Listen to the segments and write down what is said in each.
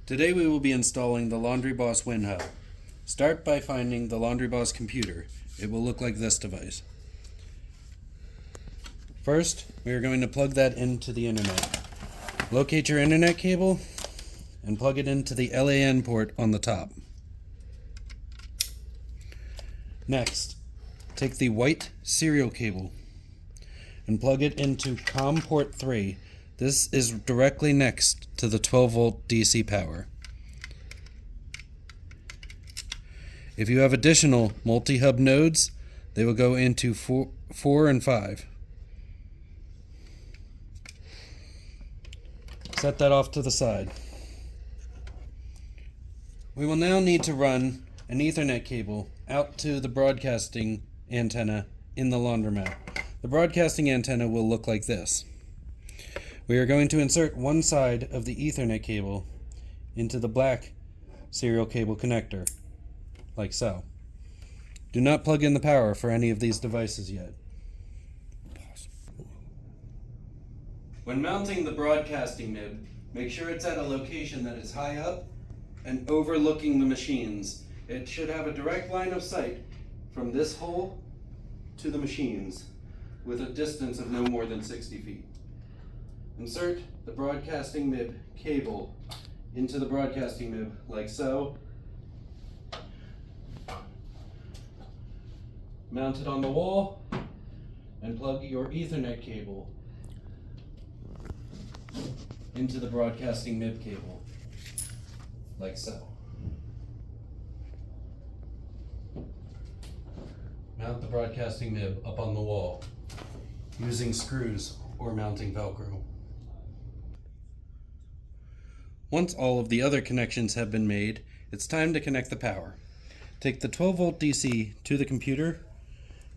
Today we will be installing the Laundry Boss WinHub. Start by finding the Laundry Boss computer. It will look like this device. First, we are going to plug that into the internet. Locate your internet cable and plug it into the LAN port on the top. Next, take the white serial cable and plug it into COM port 3. This is directly next to the 12-volt DC power. If you have additional multi-hub nodes, they will go into 4 and 5. Set that off to the side. We will now need to run an Ethernet cable out to the broadcasting antenna in the laundromat. The broadcasting antenna will look like this. We are going to insert one side of the Ethernet cable into the black serial cable connector, like so. Do not plug in the power for any of these devices yet. When mounting the broadcasting nib, make sure it's at a location that is high up and overlooking the machines. It should have a direct line of sight from this hole to the machines with a distance of no more than 60 feet. Insert the broadcasting nib cable into the broadcasting nib like so. Mount it on the wall and plug your Ethernet cable into the broadcasting nib cable like so. Mount the broadcasting nib up on the wall using screws or mounting Velcro. Once all of the other connections have been made, it's time to connect the power. Take the 12-volt DC to the computer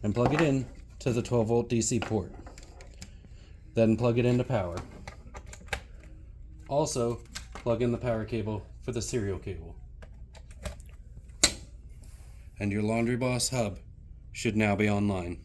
and plug it in to the 12-volt DC port. Then plug it into power. Also, plug in the power cable for the serial cable. And your Laundry Boss hub should now be online.